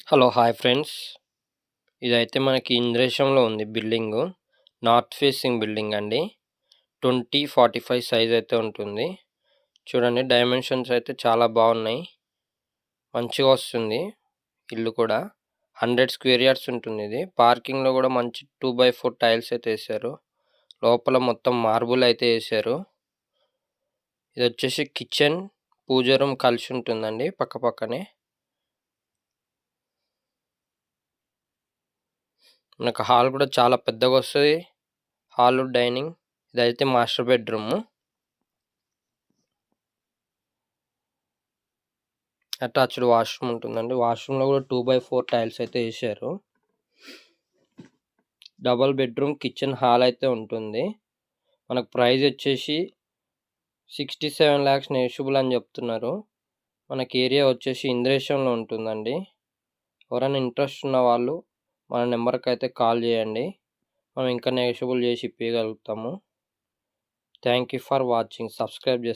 Hello hi friends. ఇదైతే మనకి ఇంద్రేశంలో ఉంది బిల్డింగు. నార్త్ ఫేసింగ్ బిల్డింగ్ అండి. 2045 సైజ్ అయితే ఉంటుంది. చూడండి డైమెన్షన్స్ అయితే చాలా బాగున్నాయి. మంచిగా వస్తుంది ఇల్లు కూడా. 100 స్క్వేర్ యార్డ్స్ ఉంటుంది ఇది. పార్కింగ్లో కూడా మంచి 2x4 టైల్స్ అయితే వేసారు. లోపల మొత్తం మార్బుల్ అయితే వేసారు. ఇది వచ్చేసి కిచెన్, పూజ రూమ్ కలిసి ఉంటుందండి పక్క పక్కనే. మనకు హాల్ కూడా చాలా పెద్దగా వస్తుంది. Hall, dining. ఇదైతే మాస్టర్ బెడ్రూమ్. అటాచ్డ్ వాష్రూమ్ ఉంటుందండి. వాష్రూమ్లో కూడా 2x4 టైల్స్ అయితే వేసారు. డబల్ బెడ్రూమ్, కిచెన్, హాల్ అయితే ఉంటుంది. మనకు ప్రైస్ వచ్చేసి 67 lakhs నెగోషియబుల్ అని చెప్తున్నారు. మనకి ఏరియా వచ్చేసి ఇంద్రేశంలో ఉంటుందండి. ఎవరైనా ఇంట్రెస్ట్ ఉన్న వాళ్ళు మన నెంబర్కి అయితే కాల్ చేయండి. మనం ఇంకా నెగోషియబుల్ చేసి ఇప్పగలుగుతాము. Thank you for watching. Subscribe